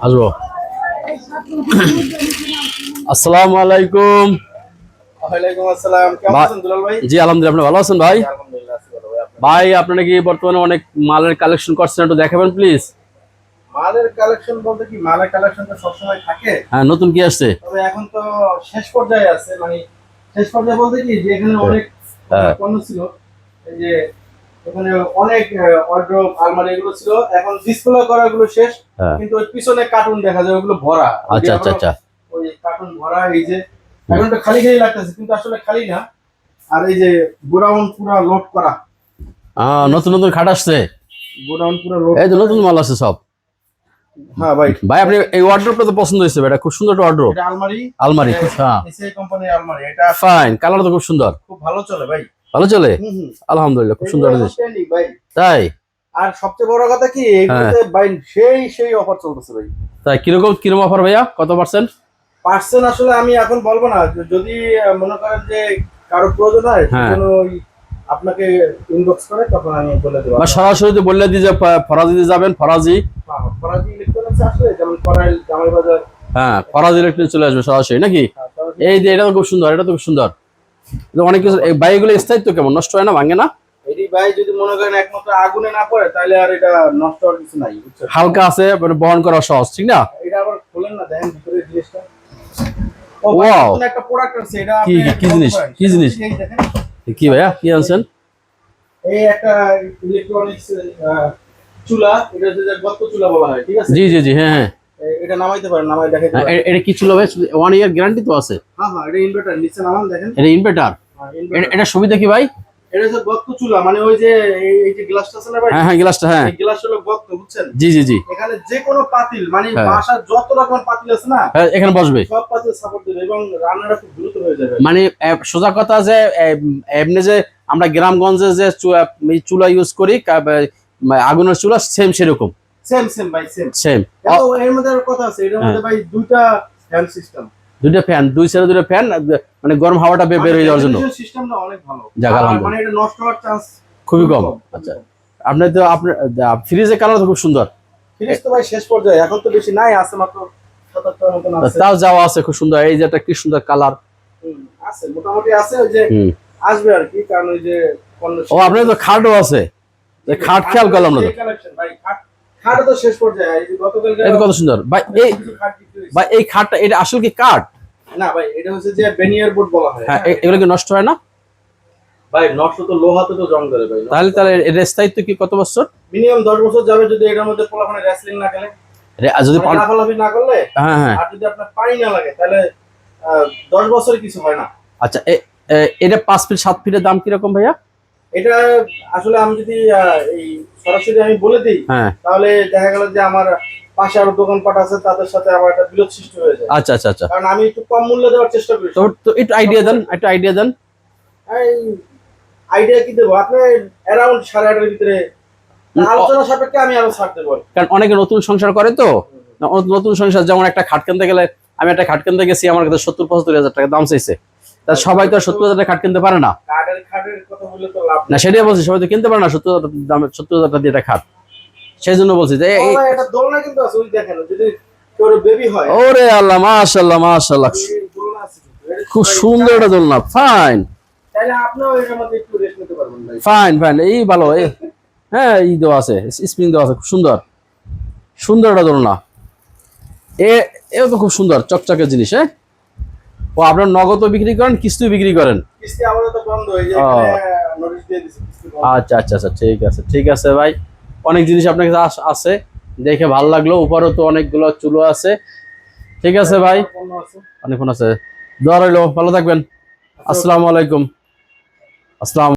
আসবো। আসসালামু আলাইকুম। ওয়ালাইকুম আসসালাম। কেমন আছেন দুলাল ভাই? জি আলহামদুলিল্লাহ, আপনি ভালো আছেন ভাই? আলহামদুলিল্লাহ আছি ভালো ভাই। ভাই আপনি নাকি বর্তমানে অনেক মালের কালেকশন করছেন, একটু দেখাবেন প্লিজ। মালের কালেকশন বলতে কি, মালের কালেকশন তো সবসময় থাকে, হ্যাঁ, নতুন কি আসছে? তবে এখন তো শেষ পর্যায়ে আছে। মানে শেষ পর্যায়ে বলতে কি, যে এখানে অনেক হ্যাঁ পণ্য ছিল। এই যে এখানে অনেক ওয়ার্ড্রোব, আলমারি এগুলো ছিল, এখন ডিসপ্লে করা গুলো শেষ। হ্যাঁ। কিন্তু ওই পিছনে কার্টুন দেখা যায়, ওগুলো ভরা। ওই যে আচ্ছা আচ্ছা আচ্ছা। ওই কার্টুন ভরা। এই যে এখন তো খালি খালি লাগতেছে, কিন্তু আসলে খালি না। আর এই যে গোডাউন পুরো লোড করা, নতুন নতুন খাট আসছে। গোডাউন পুরো লোড। এই তো নতুন মাল আছে সব। হ্যাঁ ভাই। ভাই আপনি এই ওয়ার্ড্রোবটা তো পছন্দ হয়েছে, এটা খুব সুন্দর একটা ওয়ার্ড্রোব। এটা আলমারি। আলমারি খুব, হ্যাঁ এসএ কোম্পানির আলমারি। এটা ফাইন, কালার তো খুব সুন্দর, খুব ভালো চলে ভাই। ভালো চলে হুম হুম। আলহামদুলিল্লাহ, খুব সুন্দর জিনিস। outstanding ভাই। তাই? আর সবচেয়ে বড় কথা কি, এইগুলোতে ভাই সেই অফার চলতেছে ভাই। তাই কিরকম অফার ভাইয়া, কত পার্সেন্ট? পার্সেন্ট আসলে আমি এখন বলবো না। যদি মনে করেন যে কারো প্রয়োজন হয়, হ্যাঁ। সেজন্য ওই আপনাকে ইনবক্স করে, তখন আমি বলে দেব। বা সরাসরি তো বললে দিই যে ফরাজিতে যাবেন, ফরাজি। ফরাজি ইলেকট্রনিক্স আসলে, যেমন করাইল, জামাই বাজার। হ্যাঁ, ফরাজি ইলেকট্রিক চলে আসবে সরাসরি নাকি? এই যে এটা তো খুব সুন্দর, এটা তো খুব সুন্দর। অনেক কিছু এই বাইকগুলো স্থায়িত্ব কেমন, নষ্ট হয় না, ভাঙে না? এটি ভাই যদি মনে করেন একমাত্র আগুনে না পড়ে, তাহলে আর এটা নষ্ট হওয়ার কিছু নাই, বুঝছেন? হালকা আছে, মানে বহন করা সহজ, ঠিক না? এটা আবার খোলেন না, দেখেন ভিতরে জিনিসটা। ও ওয়াও, নতুন একটা প্রোডাক্ট আছে। এটা কি আপনি কি জিনিস, কি জিনিস? এই দেখেন, কি ভাইয়া কি আনছেন? এই একটা ইলেকট্রনিক্স চুলা। এটা হচ্ছে যে গর্ত চুলা বলা হয়, ঠিক আছে? জি জি জি, হ্যাঁ হ্যাঁ। এটা নামাইতে পারেন, নামাই দেখাইতে পারেন। এটা কি ছিল ভাই? 1 ইয়ার গ্যারান্টি তো আছে? হ্যাঁ হ্যাঁ, এটা ইনভার্টার। নিচে নামান দেখেন। এটা ইনভার্টার? inverter। এটা সুবিধা কি ভাই? এটা হচ্ছে গর্ত চুলা, মানে ওই যে এই যে গ্লাসটা আছে না ভাই, হ্যাঁ হ্যাঁ, গ্লাসটা, হ্যাঁ। এই গ্লাস হলো গর্ত, বুঝছেন? জি জি জি। এখানে যে কোনো পাতিল, মানে হ্যাঁ। বাসার যত রকম পাতিল আছে না, হ্যাঁ, এখানে বসবে, সব পাতিল সাপোর্ট দেবে, এবং রান্নাটা খুব দ্রুত হয়ে যাবে। মানে সোজা কথা যে এমনি যে আমরা গ্রামগঞ্জে যে চুলা ইউজ করি, আগুনের চুলা, সেম সেরকম। সেম সেম ভাই, সেম সেম। এর মধ্যে আর কথা আছে, এর মধ্যে ভাই দুইটা ফ্যান সিস্টেম। দুইটা ফ্যান, দুই সাইডে দুইটা ফ্যান, মানে গরম হাওয়াটা বের হয়ে যাওয়ার জন্য। সিস্টেমটা অনেক ভালো। যাক, আলহামদুলিল্লাহ। মানে এটা নষ্ট হওয়ার চান্স খুবই কম। আচ্ছা, আপনার তো আপনার ফ্রিজের কালার তো খুব সুন্দর। ফ্রিজ তো ভাই শেষ পর্যায়ে, এখন তো বেশি নাই, আছে মাত্র ৭-৮টার মতন আছে। তাও যাওয়া আছে, খুব সুন্দর। এই যে একটা কি সুন্দর কালার। আছে মোটামুটি, আছে ওই যে আসবে আর কি, কারণ ওই যে ও, আপনার তো খাটও আছে, খাট খেয়াল করলাম না ভাই। খাট তো শেষ পর্যায়ে। এই যে গতকালকে এটা কত সুন্দর ভাই। এই খাটটা এটা আসলে কি কাঠ? না ভাই, এটা হচ্ছে যে বেনিয়ার বোর্ড বলা হয়। হ্যাঁ, এগুলো কি নষ্ট হয় না ভাই? নষ্ট তো, লোহাতে তো জং ধরে ভাই। তাহলে এর স্থায়িত্ব কি কত বছর? মিনিমাম 10 বছর যাবে, যদি এটার মধ্যে পোলাপানে রেসলিং না খেলে, যদি লাফালাফি না করলে। হ্যাঁ হ্যাঁ। আর যদি আপনার পানি না লাগে, তাহলে 10 বছর কিছু হয় না। আচ্ছা, এটা 5 ফিট 7 ফিটের দাম কিরকম ভাইয়া? এটা আসলে আমি যদি এই সরাসরি আমি বলে দিই, হ্যাঁ, তাহলে দেখা গেল যে আমার পাশে আরো দোকানপাট আছে, তাদের সাথে আমার একটা বিরোধ সৃষ্টি হয়ে যায়। আচ্ছা আচ্ছা আচ্ছা। কারণ আমি একটু কম মূল্যে দেওয়ার চেষ্টা করি। তো একটু আইডিয়া দেন, একটু আইডিয়া দেন। এই আইডিয়া কি দেবো আপনি? অ্যারাউন্ড 8.5-এর ভিতরে আলোচনা সাপেক্ষে আমি আরো ছাড় দেবো। কারণ অনেকে নতুন সংসার করে তো, নতুন সংসার, যেমন একটা খাট কিনতে গেলে, আমি একটা খাট কিনতে গেছি, আমার কাছে 70-75 হাজার টাকা দাম চাইছে। তা সবাই তো 70 হাজার টাকা খাট কিনতে পারে না। খাটের কথা বললে তো লাভ না, সেটাই বলছি, সবাই তো কিনতে পারে না 70 হাজার টাকা দিয়ে একটা খাট। সেই জন্য বলছি যে এটা দোলনা কিন্তু আছে, ওই দেখেন, যদি কেউ বেবি হয়। ওরে আল্লাহ, মাশাআল্লাহ মাশাআল্লাহ, দোলনা আছে, খুব সুন্দর একটা দোলনা। ফাইন, তাহলে আপনিও এর মধ্যে একটু রেস্ট নিতে পারবেন ভাই। ফাইন ফাইন, এই ভালো। হ্যাঁ, এই দেওয়া আছে, স্প্রিং দেওয়া আছে, খুব সুন্দর সুন্দর একটা দোলনা। এও তো খুব সুন্দর চকচকে জিনিস। হ্যাঁ, ও আপনার নগদও বিক্রি করেন, কিস্তিও বিক্রি করেন? কিস্তি আপাতত বন্ধ, এই যে এখানে নোটিশ দিয়ে দিয়েছি কিস্তি বন্ধ। আচ্ছা আচ্ছা আচ্ছা, ঠিক আছে ঠিক আছে ভাই। অনেক জিনিস আপনার কাছে আছে, দেখে ভালো লাগলো। উপরেও তো অনেকগুলো চুলো আছে। ঠিক আছে ভাই, পণ্য আছে। অনেক ফোন আছে। দোয়া রইলো, ভালো থাকবেন। আসসালামু আলাইকুম। আসসালাম।